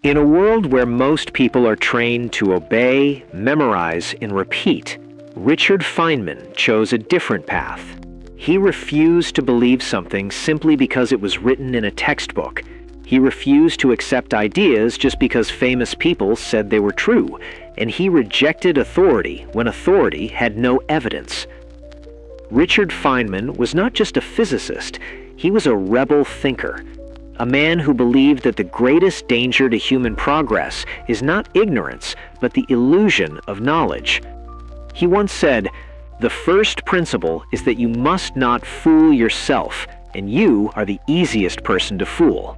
In a world where most people are trained to obey, memorize, and repeat, Richard Feynman chose a different path. He refused to believe something simply because it was written in a textbook. He refused to accept ideas just because famous people said they were true, and he rejected authority when authority had no evidence. Richard Feynman was not just a physicist, he was a rebel thinker. A man who believed that the greatest danger to human progress is not ignorance, but the illusion of knowledge. He once said, "The first principle is that you must not fool yourself, and you are the easiest person to fool."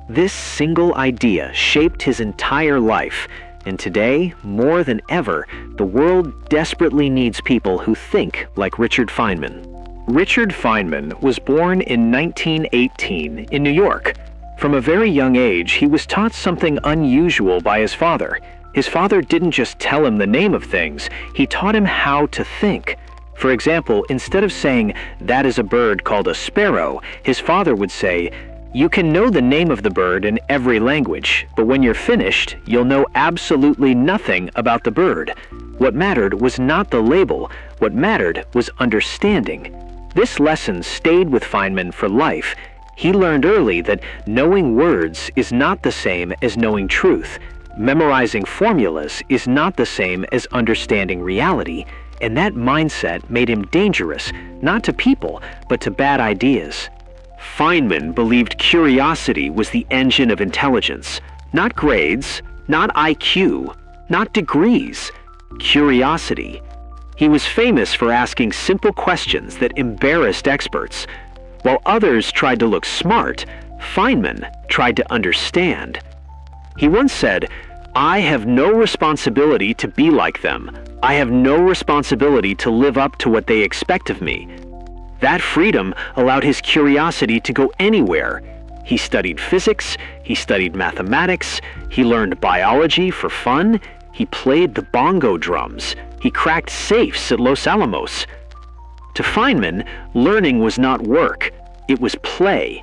This single idea shaped his entire life, and today, more than ever, the world desperately needs people who think like Richard Feynman. Richard Feynman was born in 1918 in New York. From a very young age, he was taught something unusual by his father. His father didn't just tell him the name of things, he taught him how to think. For example, instead of saying, "That is a bird called a sparrow," his father would say, "You can know the name of the bird in every language, but when you're finished, you'll know absolutely nothing about the bird. What mattered was not the label, what mattered was understanding." This lesson stayed with Feynman for life. He learned early that knowing words is not the same as knowing truth. Memorizing formulas is not the same as understanding reality, and that mindset made him dangerous, not to people, but to bad ideas. Feynman believed curiosity was the engine of intelligence, not grades, not IQ, not degrees, curiosity. He was famous for asking simple questions that embarrassed experts. While others tried to look smart, Feynman tried to understand. He once said, "I have no responsibility to be like them. I have no responsibility to live up to what they expect of me." That freedom allowed his curiosity to go anywhere. He studied physics, he studied mathematics, he learned biology for fun, he played the bongo drums, he cracked safes at Los Alamos. To Feynman, learning was not work, it was play.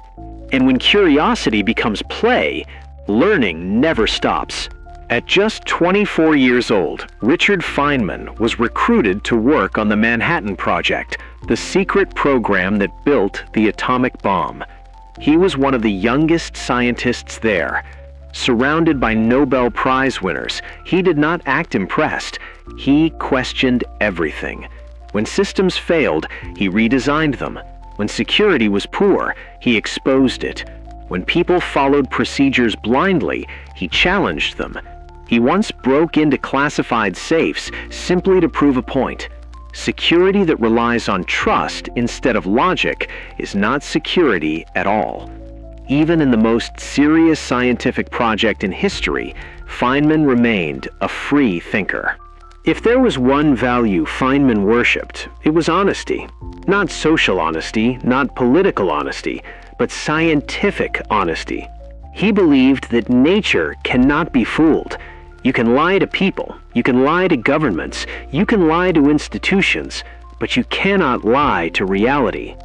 And when curiosity becomes play, learning never stops. At just 24 years old, Richard Feynman was recruited to work on the Manhattan Project, the secret program that built the atomic bomb. He was one of the youngest scientists there. Surrounded by Nobel Prize winners, he did not act impressed. He questioned everything. When systems failed, he redesigned them. When security was poor, he exposed it. When people followed procedures blindly, he challenged them. He once broke into classified safes simply to prove a point. Security that relies on trust instead of logic is not security at all. Even in the most serious scientific project in history, Feynman remained a free thinker. If there was one value Feynman worshipped, it was honesty. Not social honesty, not political honesty, but scientific honesty. He believed that nature cannot be fooled. You can lie to people, you can lie to governments, you can lie to institutions, but you cannot lie to reality.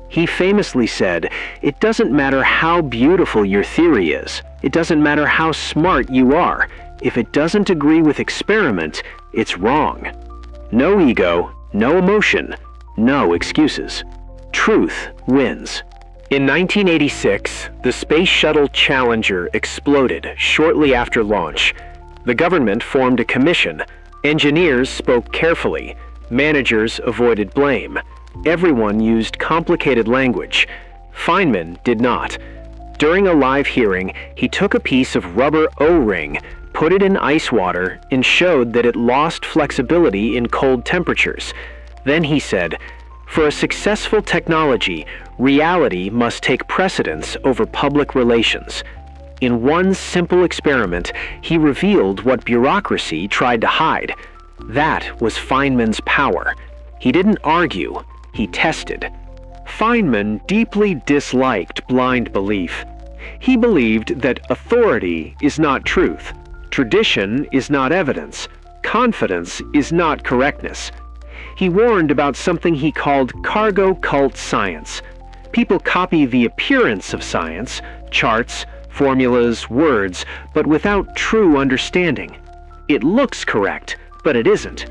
He famously said, "It doesn't matter how beautiful your theory is. It doesn't matter how smart you are. If it doesn't agree with experiment, it's wrong." No ego, no emotion, no excuses. Truth wins. In 1986, the Space Shuttle Challenger exploded shortly after launch. The government formed a commission. Engineers spoke carefully. Managers avoided blame. Everyone used complicated language. Feynman did not. During a live hearing, he took a piece of rubber O-ring, put it in ice water, and showed that it lost flexibility in cold temperatures. Then he said, "For a successful technology, reality must take precedence over public relations." In one simple experiment, he revealed what bureaucracy tried to hide. That was Feynman's power. He didn't argue, he tested. Feynman deeply disliked blind belief. He believed that authority is not truth, tradition is not evidence, confidence is not correctness. He warned about something he called cargo cult science. People copy the appearance of science, charts, formulas, words, but without true understanding. It looks correct, but it isn't.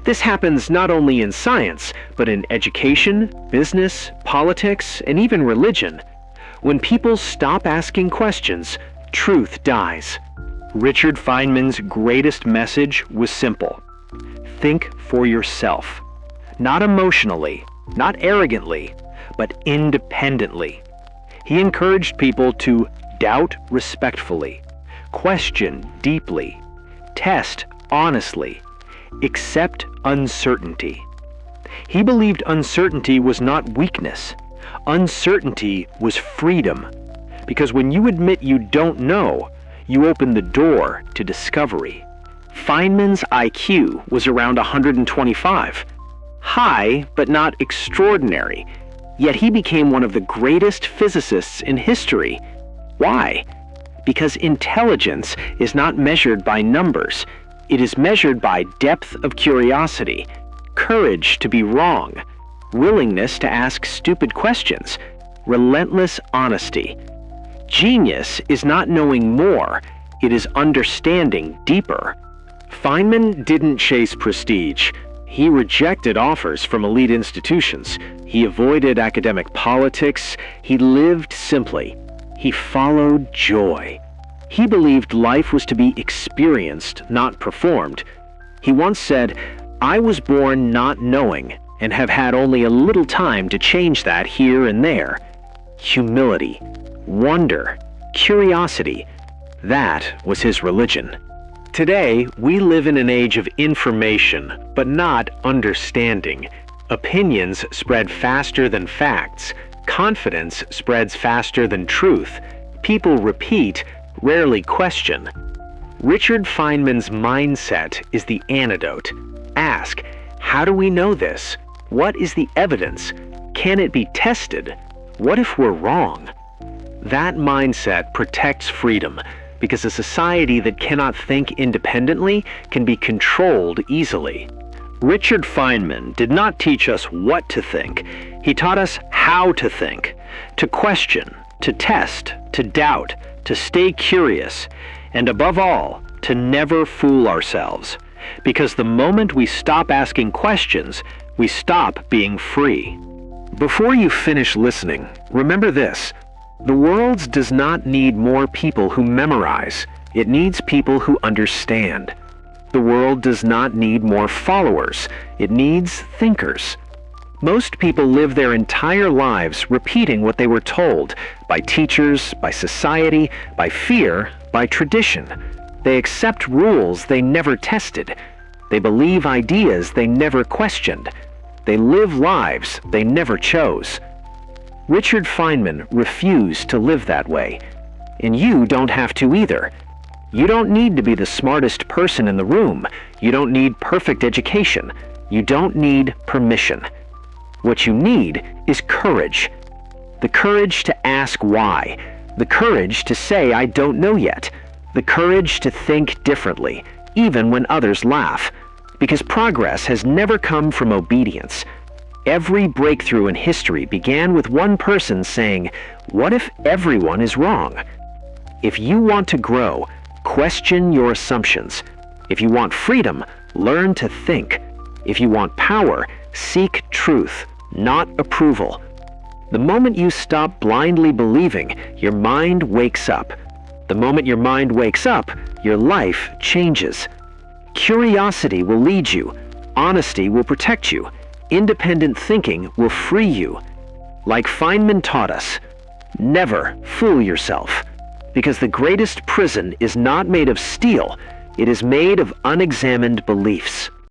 This happens not only in science, but in education, business, politics, and even religion. When people stop asking questions, truth dies. Richard Feynman's greatest message was simple. Think for yourself. Not emotionally, not arrogantly, but independently. He encouraged people to doubt respectfully, question deeply, test honestly, accept uncertainty. He believed uncertainty was not weakness. Uncertainty was freedom. Because when you admit you don't know, you open the door to discovery. Feynman's IQ was around 125. High, but not extraordinary. Yet he became one of the greatest physicists in history. Why? Because intelligence is not measured by numbers. It is measured by depth of curiosity, courage to be wrong, willingness to ask stupid questions, relentless honesty. Genius is not knowing more, it is understanding deeper. Feynman didn't chase prestige. He rejected offers from elite institutions. He avoided academic politics. He lived simply. He followed joy. He believed life was to be experienced, not performed. He once said, "I was born not knowing and have had only a little time to change that here and there." Humility, wonder, curiosity, that was his religion. Today, we live in an age of information, but not understanding. Opinions spread faster than facts. Confidence spreads faster than truth. People repeat, rarely question. Richard Feynman's mindset is the antidote. Ask, how do we know this? What is the evidence? Can it be tested? What if we're wrong? That mindset protects freedom, because a society that cannot think independently can be controlled easily. Richard Feynman did not teach us what to think. He taught us how to think, to question, to test, to doubt, to stay curious, and above all, to never fool ourselves. Because the moment we stop asking questions, we stop being free. Before you finish listening, remember this. The world does not need more people who memorize. It needs people who understand. The world does not need more followers. It needs thinkers. Most people live their entire lives repeating what they were told by teachers, by society, by fear, by tradition. They accept rules they never tested. They believe ideas they never questioned. They live lives they never chose. Richard Feynman refused to live that way. And you don't have to either. You don't need to be the smartest person in the room. You don't need perfect education. You don't need permission. What you need is courage. The courage to ask why. The courage to say, I don't know yet. The courage to think differently, even when others laugh. Because progress has never come from obedience. Every breakthrough in history began with one person saying, what if everyone is wrong? If you want to grow, question your assumptions. If you want freedom, learn to think. If you want power, seek truth, not approval. The moment you stop blindly believing, your mind wakes up. The moment your mind wakes up, your life changes. Curiosity will lead you. Honesty will protect you. Independent thinking will free you. Like Feynman taught us, never fool yourself. Because the greatest prison is not made of steel, it is made of unexamined beliefs.